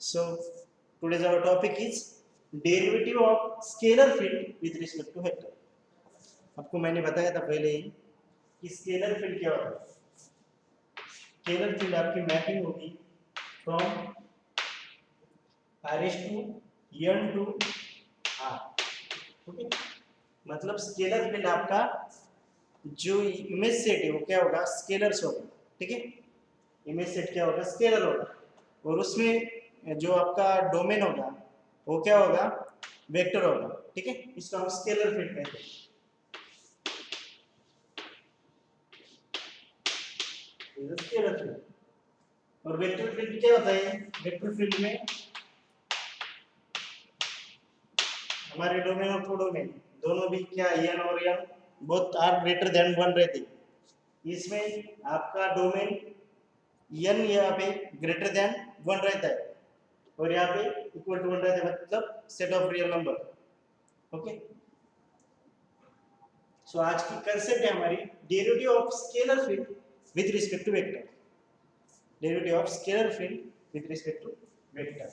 So today's our topic is derivative of scalar field with respect to vector. आपको मैंने बताया था पहले ही कि स्केलर फील्ड क्या होता है. स्केलर फील्ड आपकी मैपिंग होगी from r to n to r. Okay, मतलब स्केलर फील्ड आपका जो इमेज सेट है वो क्या होगा, स्केलर्स होगा. ठीक है, इमेज सेट क्या होगा, स्केलर होगा. और उसमें जो आपका डोमेन होगा वो क्या होगा, वेक्टर होगा. ठीक है, इसको हम स्केलर फील्ड कहते हैं. स्केलर फील्ड और वेक्टर फील्ड क्या होता है. वेक्टर फील्ड में हमारे डोमेन और कोडोमेन दोनों भी क्या, n और m both are greater than 1 रहते. इसमें आपका डोमेन n यहाँ पे ग्रेटर देन 1 रहता है और यहाँ पे इक्वल टू 1 रहता है, मतलब set of real number. Okay, so आज की कंसेप्ट है हमारी derivative of scalar field with respect to vector. Derivative of scalar field with respect to vector.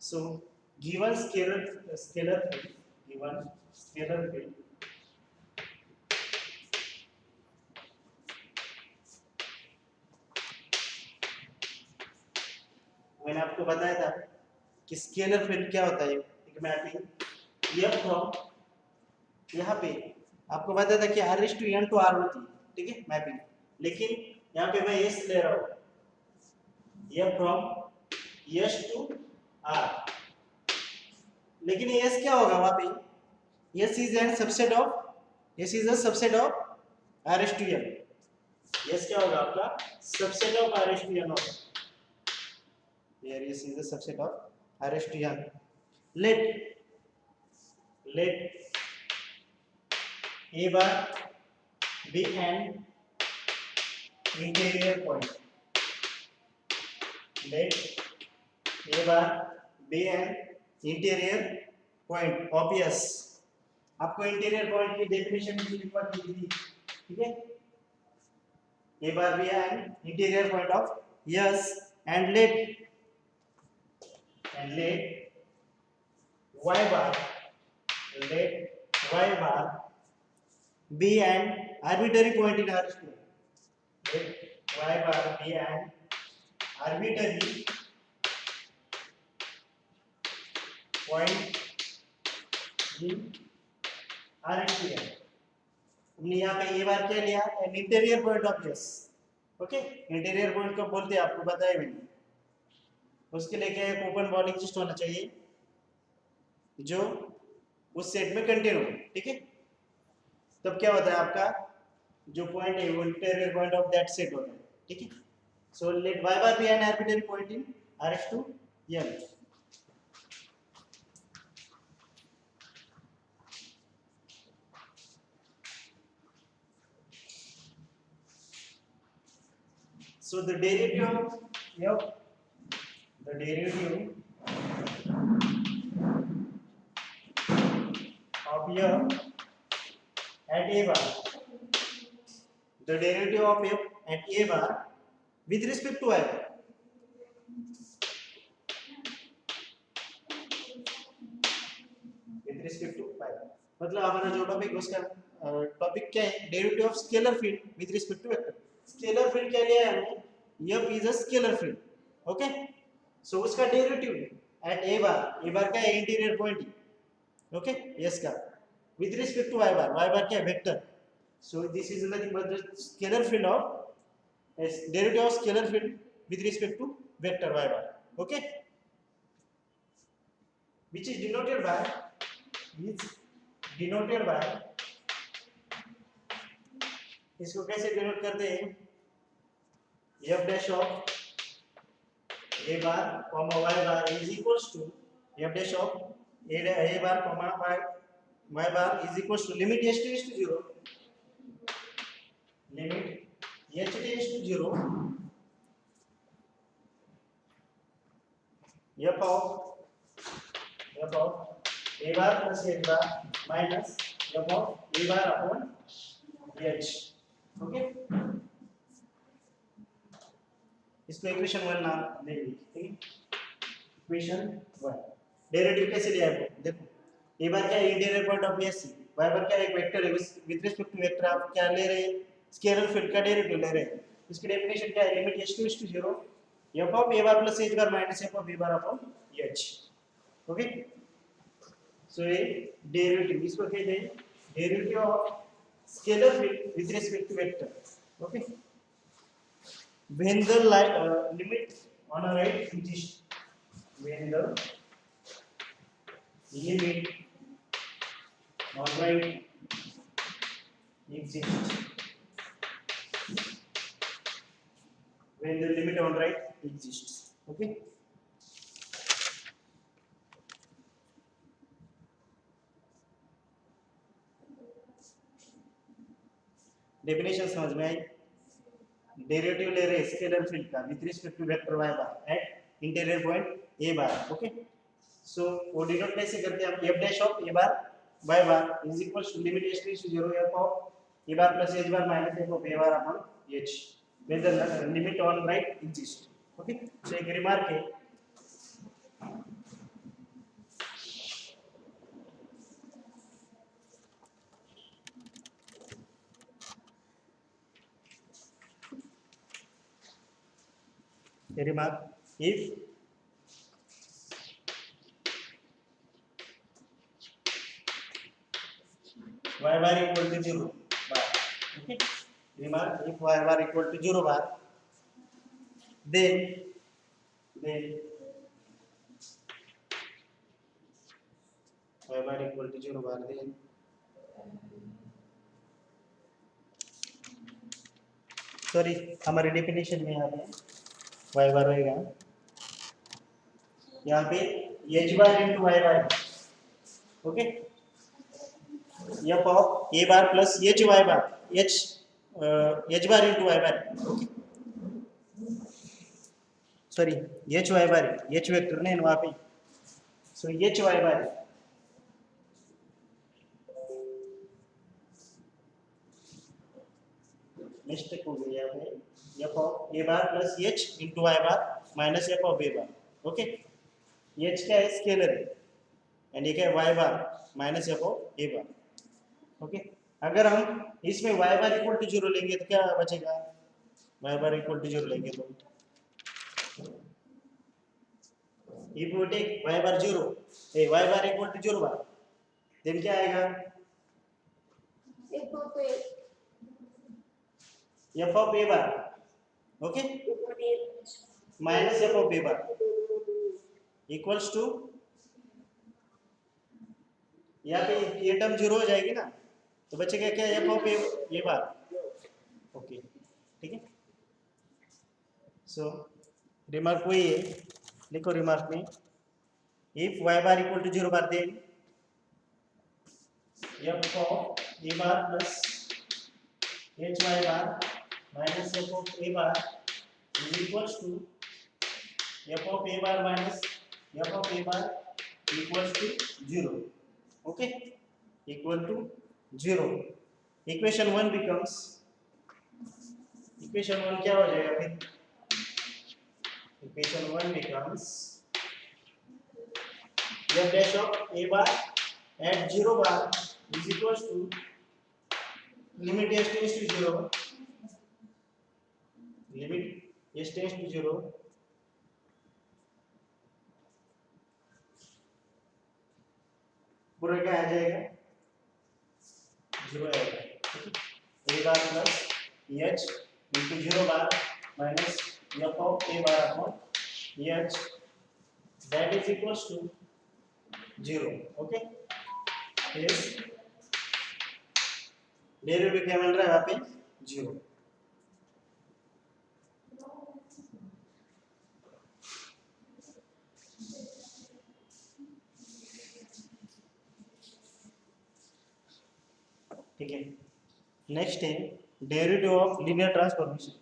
So given scalar field, given scalar field, मैंने आपको बताया था कि स्केलर फील्ड क्या होता है. एक मैपिंग f फ्रॉम, यहाँ पे आपको बताया था कि r to n to r होती है. ठीक है, मैपिंग. लेकिन यहाँ पे मैं s ले रहा हूँ, f from s to r. लेकिन s क्या होगा वहां पे, s is an subset of, s is a subset of r to n. s क्या होगा आपका, subset of r to n होगा. Here s is a subset of r to n. Let a bar be an interior point. Let a bar be an interior point. Obvious. आपको interior point की definition भी लिखवा दी थी. ठीक है, a bar be an interior point of yes, and let y bar be an arbitrary point in R square. Let y bar be an arbitrary point in R square. हमने यहाँ पे ये बार क्या लिया, an interior point of S. Okay, interior point को बोलते हैं, आपको बताया मैंने. उसके लिए क्या है, ओपन बॉल एग्जिस्ट होना चाहिए जो उस सेट में कंटेन हो. ठीक है, तब क्या होता है आपका जो पॉइंट है वो interior point of that set होता है. ठीक है, so let y bar be an arbitrary point in R to n. So the derivative of f, the derivative of f at a bar, the derivative of f at a bar with respect to y bar. With respect to y bar, मतलब हमारा जो topic है उसका topic क्या है, derivative of scalar field with respect to vector. Scalar field क्या लिया है हमने, f is a scalar field. Okay, so उसका डेरिवेटिव एट a bar क्या है, इंटीरियर पॉइंट. ओके, यस का with respect to y bar क्या है, vector. So this is nothing but the scalar field of derivative of scalar field with respect to vector y bar. Okay, which is denoted by इसको कैसे denote करते हैं, f dash of a bar comma y bar is equals to f dash of a bar comma y bar is equals to limit h tends to 0, limit h tends to 0, f of a bar plus h bar minus f of a bar upon h. Okay, इसको equation 1 नाम देंगे, ठीक है। Equation 1 derivative कैसे लिया है देखो, ए bar क्या है interior point of S, y bar क्या है एक वेक्टर है, विद रिस्पेक्ट टू वेक्टर आप क्या ले रहे हैं, स्केलर फील्ड का डेरिवेटिव ले रहे हैं। इसकी डेफिनेशन क्या है, limit h to 0 f of a bar plus h bar minus f of a bar upon h। Okay, so ये डेरिवेटिव इसको कहते हैं derivative of scalar field with respect to vector. Okay, when the limit on a right exists, when the limit on right exists, when the limit on right exists। okay, definition समझ में आई। Derivative ले रहे scalar field का with respect to vector y bar at interior point a bar. Okay, so वो denote कैसे करते हैं हम, f dash of a bar y bar is equals to लिमिट h to 0 f of a bar plus h bar minus f of a bar upon h when the limit on right exists। Okay, so एक remark है, remark if y bar equal to 0 bar, okay, remark if y bar equal to 0 bar, then y bar equal to 0 bar, then sorry हमारे definition में यहाँ पे y बार रहेगा, यहाँ पे h bar into y bar. Okay, f of a bar plus h y bar h bar into y bar. Okay, sorry h y bar h vector नहीं वहाँ पे, सो h y बार मिस्टेक हो गई यहाँ पे, f of a bar plus h into y bar minus f of a bar. Okay, h क्या है scalar है एंड ये क्या है y bar minus f of a bar. Okay, अगर हम इसमें y बार इक्वल टू 0 लेंगे तो क्या बचेगा, y बार इक्वल टू 0 लेंगे तो if we take y bar 0 y bar equal to 0 bar, then क्या आएगा f of a bar, okay, minus f of a bar equals to, यहाँ पे ये टर्म 0 हो जाएगी ना, तो बचेगा क्या f of a bar. Okay, ठीक है, सो रिमार्क वही है, लिखो रिमार्क में if y bar equal to 0 bar, then f of a bar plus h y bar minus f of a bar is equals to f of a bar minus f of a bar equals to 0। Okay, equal to 0। Equation 1 becomes, equation 1 क्या हो जाएगा फिर, equation 1 becomes f dash of a bar at 0 bar is equals to limit s tends to 0, limit s tends to 0 पूरा क्या आ जाएगा 0 आएगा। a bar plus h into 0 bar minus f of a bar upon h that is equals to 0। Okay, yes, derivative क्या मिल रहा है यहाँ पे 0। ठीक है, नेक्स्ट है derivative of linear transformation.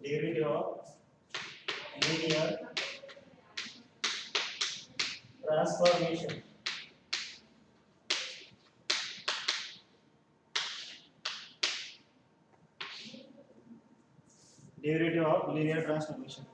derivative of linear transformation. Derivative of linear transformation.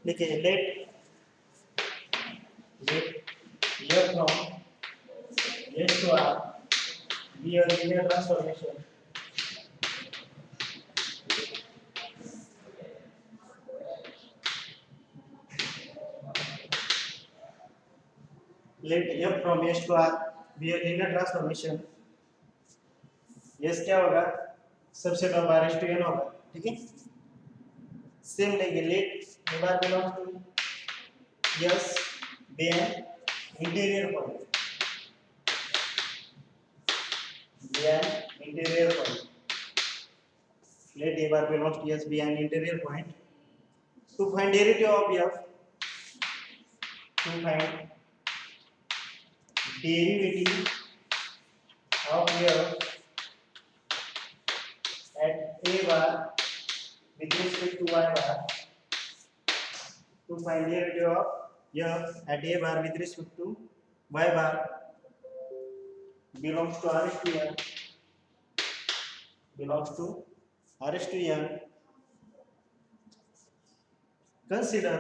देखिए let f from S to R be a linear transformation. Let f from S to R be a linear transformation. S क्या होगा? Subset of R to n होगा, ठीक है? Same लेंगे let bar belongs to S be an interior point. Be an interior point. Let A bar belongs to S be an interior point. To find derivative of F, to find derivative of F at A bar with respect to Y bar. To find derivative of F at A bar with respect to Y bar belongs to R to N. Belongs to R to N. Consider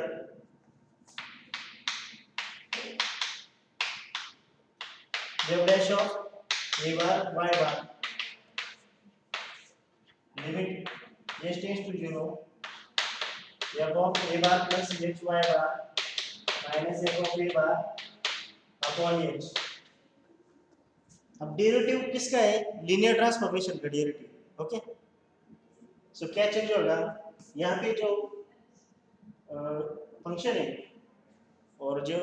f dash of A bar Y bar limit s tends to 0 f of A bar plus h y bar minus f of A bar upon h. अब derivative किसका है? Linear transformation का derivative. Okay, सो क्या change होगा? यहाँ पे जो function है और जो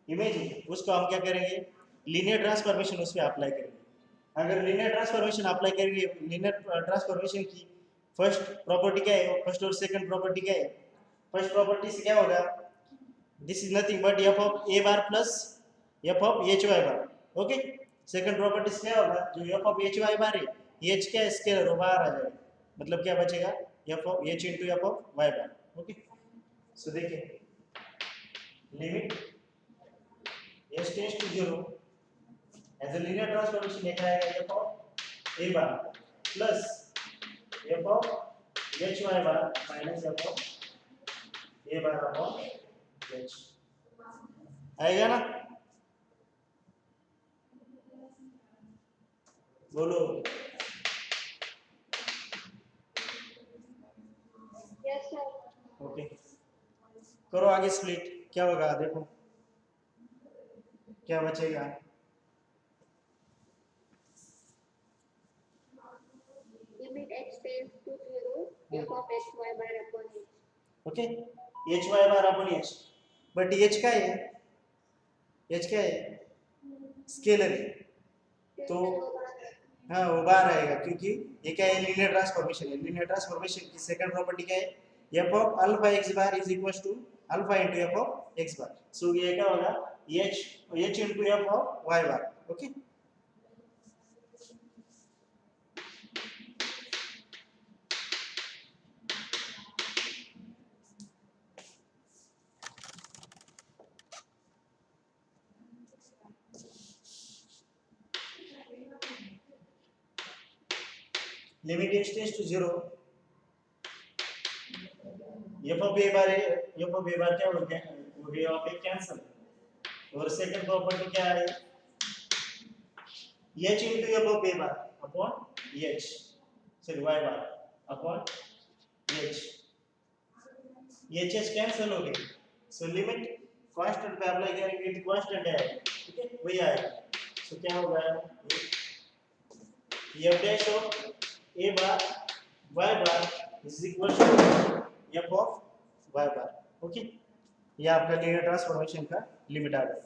इमेज है उसको हम क्या करेंगे? लीनियर ट्रांसफॉर्मेशन उस पर अप्लाई करेंगे. अगर लीनियर ट्रांसफॉर्मेशन अप्लाई करेंगे, लीनियर ट्रांसफॉर्मेशन की फर्स्ट प्रॉपर्टी क्या है? फर्स्ट और सेकंड प्रॉपर्टी क्या है? फर्स्ट प्रॉपर्टी से क्या होगा? This is nothing but f of a bar plus f of h y bar. Okay, second property से क्या होगा? जो f ऑफ h y बार है, h क्या स्केलर बाहर आ जाएगा, मतलब क्या बचेगा? f of h into f of y bar. Okay, so देखिए limit s tends to 0 as a linear transformation लिखा है f of a bar plus f of h y bar minus f of a bar upon h. आएगा ना? बोलो. Yes sir. Okay, करो आगे split. क्या होगा? देखो क्या बचेगा. Limit h tends to 0 f of h y bar upon h. Okay, H Y bar upon H. But H क्या है? एच क्या है? स्केलर है. तो हाँ, वो बाहर आएगा क्योंकि ये क्या है? लीनियर ट्रांसफॉर्मेशन है. लीनियर ट्रांसफॉर्मेशन की सेकंड प्रॉपर्टी क्या है? f of alpha x bar is equals to alpha into f of x bar. So ये क्या होगा? h into f of y bar. Okay, limit h tends to 0 f of a bar क्या हो गया? वो a of a cancel. और second property क्या है? h into f of a bar upon h, sorry y bar upon h, h cancel हो गए, so limit constant पे अप्लाई करेंगे तो कांस्टेंट है, ठीक है वही आएगा, सो क्या होगा f dash of a bar y bar is equal to f of y bar, okay ये आपका लीनियर ट्रांसफॉर्मेशन का लिमिट आ गया।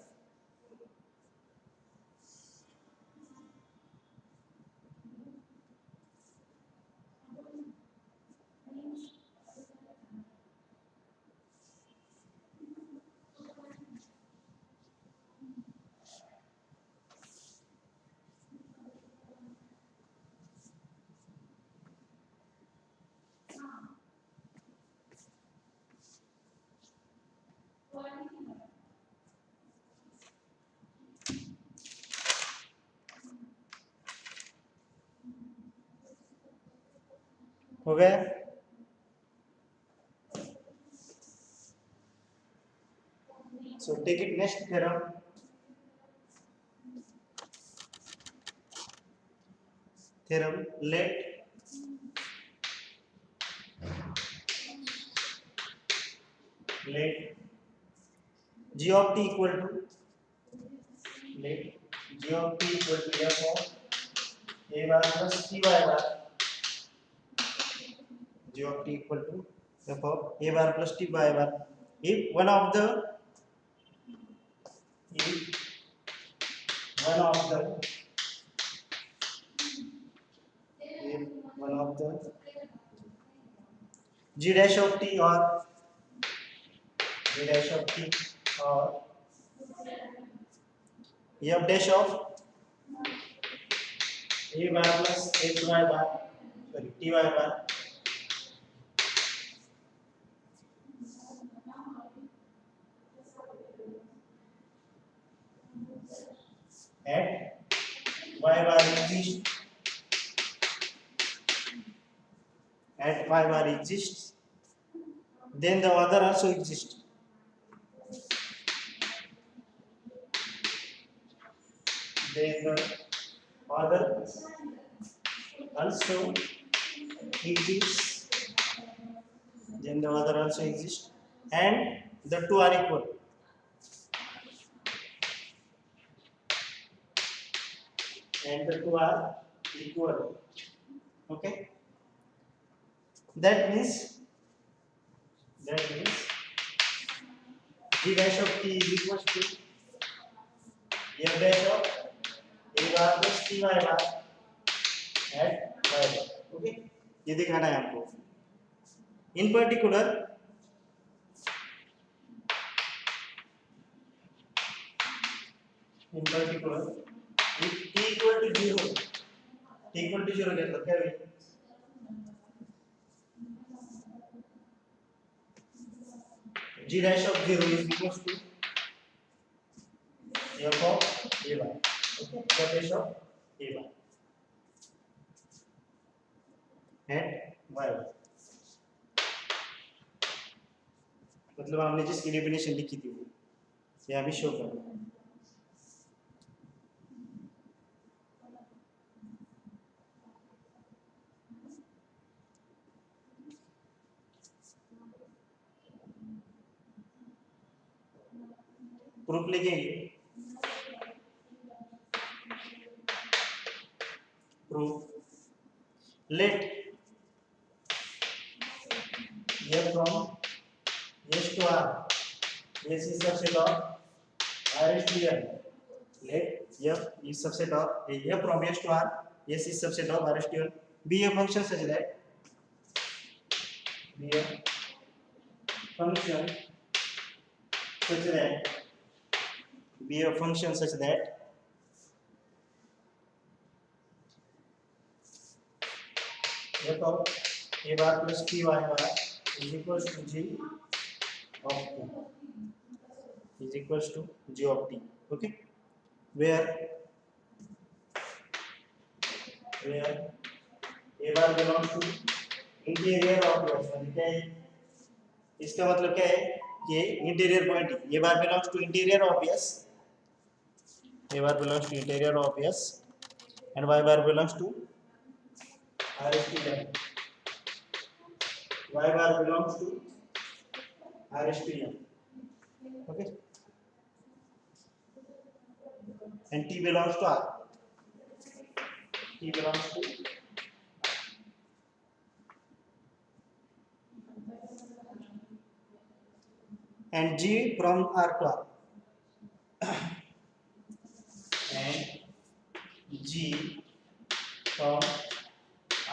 हो गया, so take it next theorem, theorem let g of t equal to let g of t equal to f of a bar plus ty bar, g of t equal to f of a bar plus ty bar if one of the if one of the g dash of t or g dash of t or f dash of a bar plus hy bar, sorry ty bar at y bar exists, at y bar exists, then the other also exists, then the other also exists, then the other also exists, and the two are equal, and the two are equal, okay, that means g dash of t is equals to f dash of a bar plus ty bar at y bar, okay ये दिखाना है आपको। इन particular if t equal to 0, t equal to 0 घेतलं काय होईल, g dash of 0 is equals to f of a bar, okay f dash of a bar at y bar, मतलब हमने जिसकी डेफिनेशन लिखी थी वो यहाँ भी शो कर रहा है। प्रूफ लिखेंगे, proof late f from s to r, s is subset of r is to n, let f is subset of f from s to r, s is subset of r is to n, be a function such that be a function such that be a function such that f of a bar plus ty bar is equals to g of t, is equals to g of t, okay, where a bar belongs to interior of S, क्या है इसका मतलब क्या है कि interior point A bar belongs to interior of S, A bar belongs to interior of S and y bar belongs to r is to n. Y bar belongs to r is to n. Okay, and t belongs to r. T belongs to and g from r to r, and g from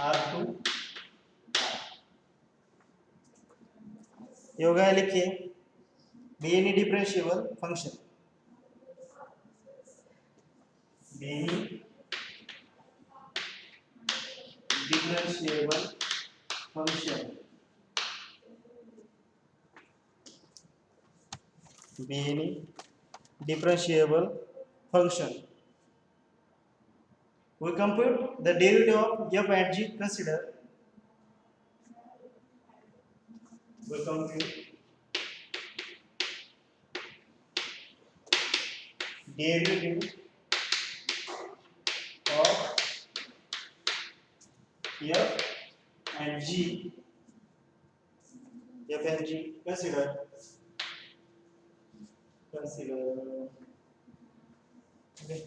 r to r. ये हो गया, लिखिए be any differentiable function, be any differentiable function, be any differentiable function. We compute the derivative of f at g. Consider we compute derivative of f and g. F and g. Consider okay.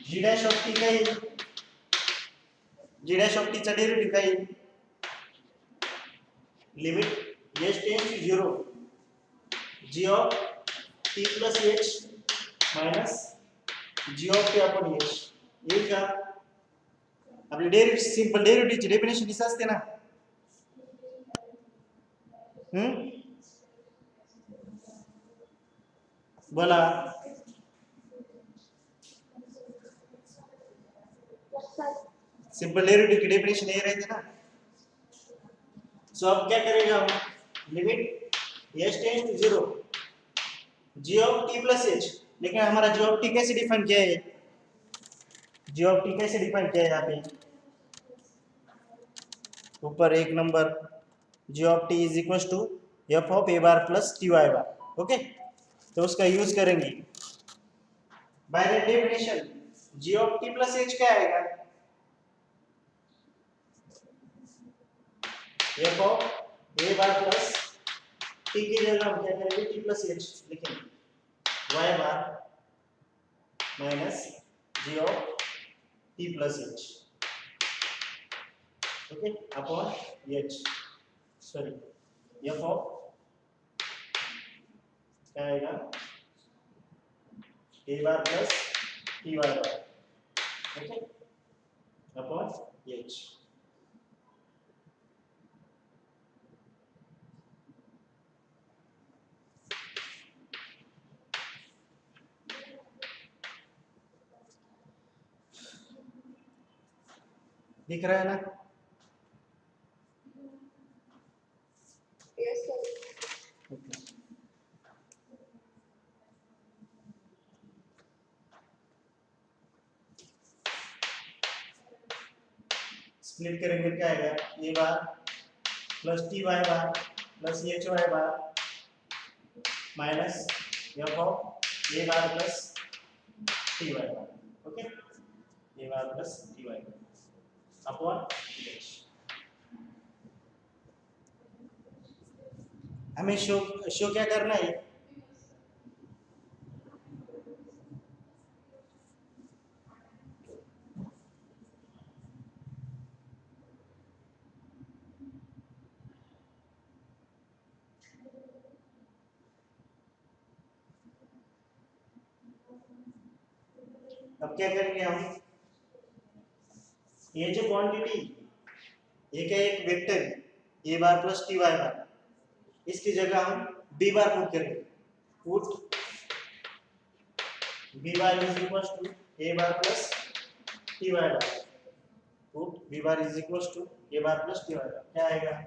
g dash of t काय आहे? g dash of t चा derivative काय आहे? Limit h tends to 0 g of t plus h minus g of t upon h. ये का आपले derivative, simple डेरिव्हेटिव्हची definition दिसत असते ना. बोला. सिंपल डेरिवेटिव की डेफिनेशन ये रहती है ना. सो अब क्या करेगा हम, limit h tends to 0 g of t plus h. लेकिन हमारा g ऑफ t कैसे डिफाइन किया है, g ऑफ t कैसे डिफाइन किया है यहाँ पे ऊपर एक नंबर, g of t is equal to f of a bar plus ty bar. Okay, तो उसका यूज करेंगे. By that definition g of t plus h क्या आएगा, f of a bar plus t की जगह हम क्या करेंगे, t प्लस h लिखेंगे, y bar minus g of t plus h. Okay, upon h, sorry f of क्या आएगा, a bar plus ty bar. Okay, upon h. दिख रहा है ना. Yes, sir. ओके, स्प्लिट करेंगे क्या आएगा, a bar plus ty bar plus hy bar minus f of a bar plus ty bar. Okay, a bar plus ty bar upon h. हमें show क्या करना है, अब क्या करेंगे हम, ये जो क्वांटिटी, ये क्या एक वेक्टर है a bar plus ty bar, इसकी जगह हम b बार पुट करेंगे. Put b bar is equal to a bar plus ty bar. Put b bar is equal to a bar plus ty bar. क्या आएगा,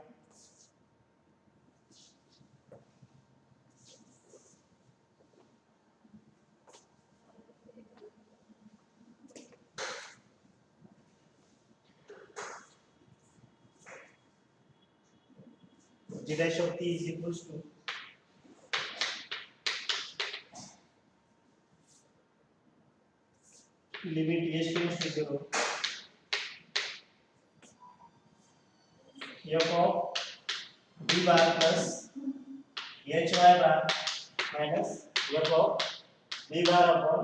g dash of t is equals to limit h tends to 0 f of b bar plus h y bar minus f of b bar upon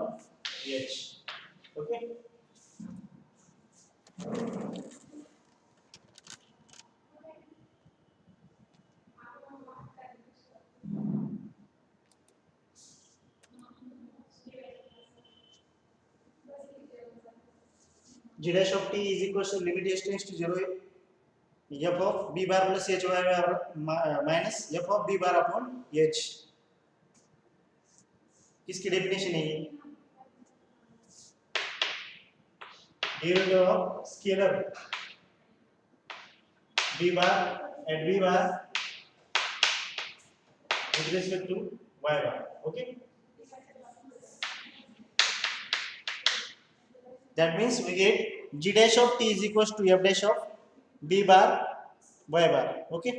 h. Okay. g dash of t is equals to limit h tends to 0 f of b bar plus h y bar minus f of b bar upon h. किसकी definition है ये? Derivative of scalar b bar at b bar with respect to y bar. Okay, that means we get g dash of t is equals to f dash of b bar y bar. Okay,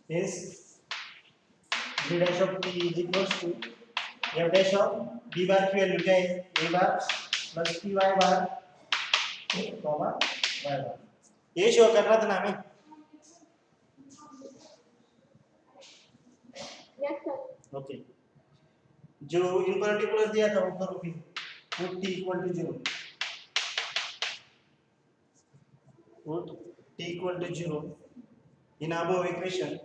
is g dash of t is equals to f dash of b bar की value क्या है? a bar plus p y bar comma y bar. ये show करना था ना हमें. Yes, sir. Okay, जो इन particular दिया था वो करो फिर. put t equal to 0. put t equal to 0 in above equation.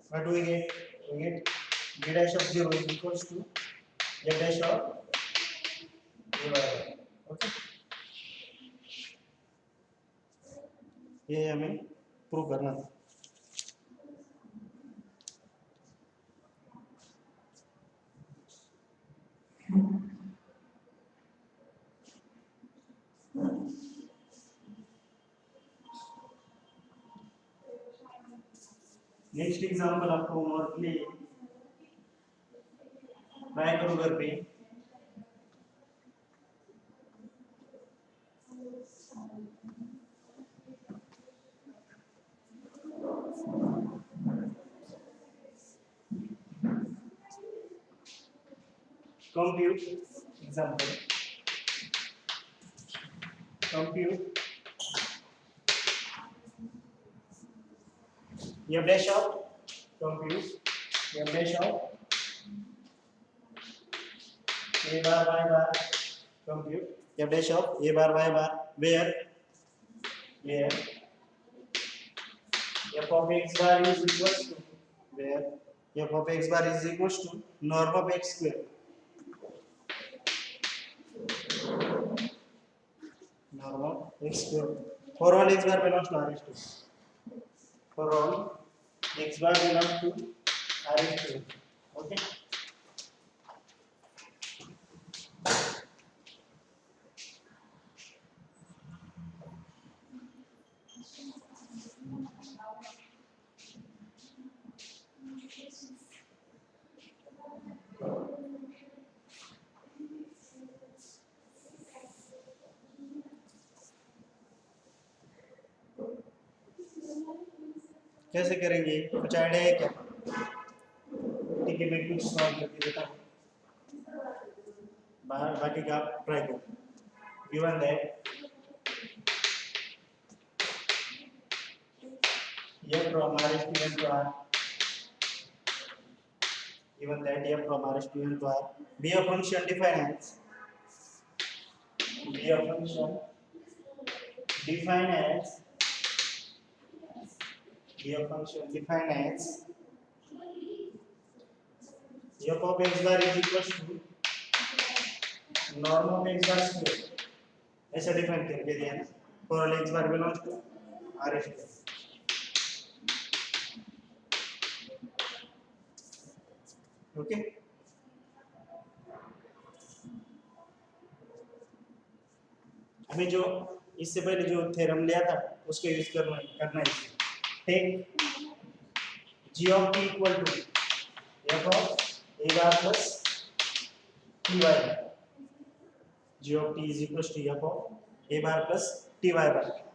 What do we get? We get g dash of 0 is equals to f dash of a bar. Okay, ये हमें prove करना था. Next example आपको homework के लिए try करो घर पे. compute example, compute f dash of, compute f dash of a bar y bar, compute f dash of a bar y bar where f of x bar is equals to, where f of x bar is equals to norm of x square. Norm of x square for all x bar belongs to R(2). For all x bar belongs to R(2). Okay. कैसे करेंगे? कुछ idea है क्या? ठीक है, मैं कुछ solve करके देता हूँ, बाकी का आप ट्राई करो. Given that f from R is to n to R, given that f from R is to n to R, be a function defined as, be a function defined as, be a function defined as f of x bar is equals to norm of x bar square. ऐसा define करके दिया ना, for all x bar belongs to R(2). Okay, हमें जो इससे पहले जो theorem लिया था उसको यूज करना है. Take g of t equal to f of a bar plus p y bar. G of t is equal to f of A bar plus T Y bar.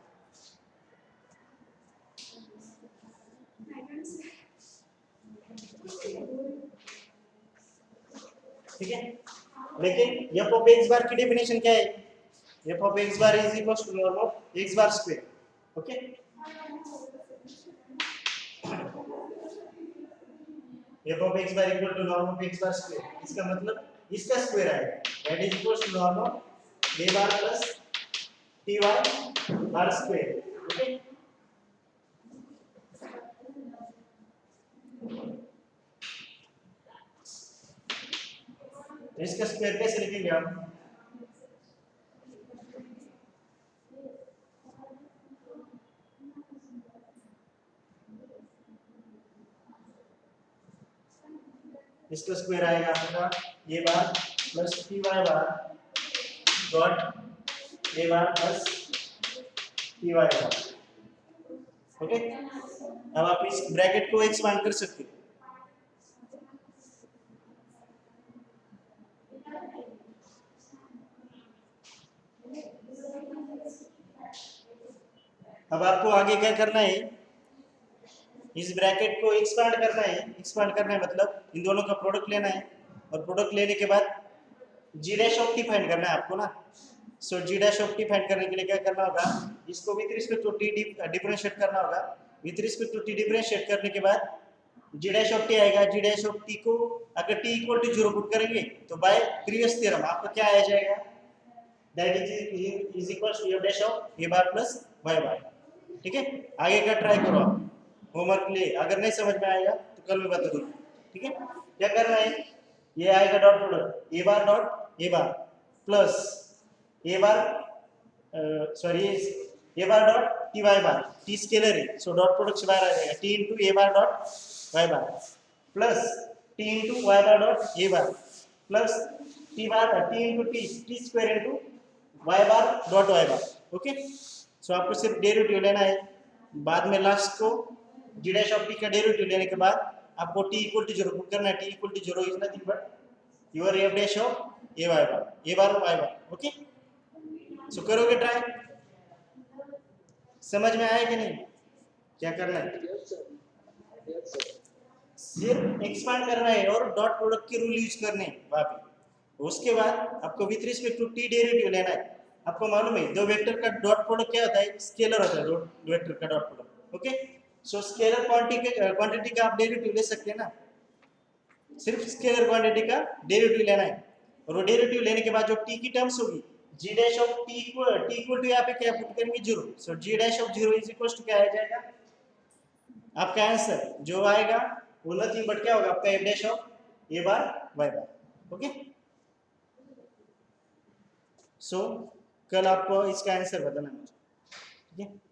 ठीक है, लेकिन एफ ऑफ एक्स बार की definition क्या है? F of X bar is equal to norm of X bar square. Okay, F of X bar equal to norm of X bar square, इसका मतलब इसका square आएगा, that is equal to norm of A bar plus T Y bar square. Okay, तो इसका square कैसे लिखेंगे हम? इसका स्क्वायर आएगा आपका a bar plus T Y bar dot a bar plus T Y bar. Okay, अब आप इस ब्रैकेट को एक्सपांड कर सकते हो। अब आपको आगे क्या करना है? इस ब्रैकेट को एक्सपांड करना है। एक्सपांड करना है मतलब इन दोनों का प्रोडक्ट लेना है, और प्रोडक्ट लेने के बाद G dash of T find करना है आपको ना। So ji dash of T find करने के लिए क्या करना होगा? इसको with respect to T differentiate करना होगा। With respect to T differentiate करने के बाद जी डैश ऑफ टी आएगा। जी डैश ऑफ टी को अगर टी इक्वल टू 0 पुट करेंगे तो बाय प्रीवियस थ्योरम आपका क्या आ जाएगा? That is equal to f dash of A bar plus y bar. ठीक है, आगे का ट्राई करो आप होमवर्क लिए, अगर नहीं समझ में आएगा तो कल मैं बता दूंगा। ठीक है, क्या करना है? ये आएगा dot product a bar dot a bar plus a bar sorry a bar dot t Y bar, t scalar है सो डॉट प्रोडक्ट से बाहर आ जाएगा, t into a bar dot y bar plus t into y bar dot a bar plus t bar t into t square into y bar dot y bar. Okay, so आपको सिर्फ derivative लेना है। बाद में last को जी dash of T का derivative लेने के बाद आपको टी इक्वल टू 0 पुट करना है। T equal to 0 is nothing but your f dash of A bar y bar. Okay, so करोगे ट्राई? समझ में आया कि नहीं? क्या करना है? सिर्फ एक्सपांड करना है और डॉट प्रोडक्ट के रूल यूज करने हैं वहां पे। उसके बाद आपको with respect to T derivative लेना है। आपको मालूम है दो वेक्टर का डॉट प्रोडक्ट क्या होता है? स्केलर होता है दो वेक्टर का dot product. Okay, so scalar quantity का आप डेरिवेटिव ले सकते हैं ना। सिर्फ स्केलर क्वांटिटी का डेरिवेटिव लेना है, और वो डेरिवेटिव लेने के बाद जो टी की टर्म्स होगी g dash of t equal to यहाँ पे क्या पुट करेंगे? 0। So ji dash of 0 is equal to क्या आ जाएगा? आपका आंसर जो आएगा वो नथिंग बट क्या होगा? आपका f dash of A bar y bar. Okay, so कल आपको इसका आंसर बताना है मुझे। ठीक है।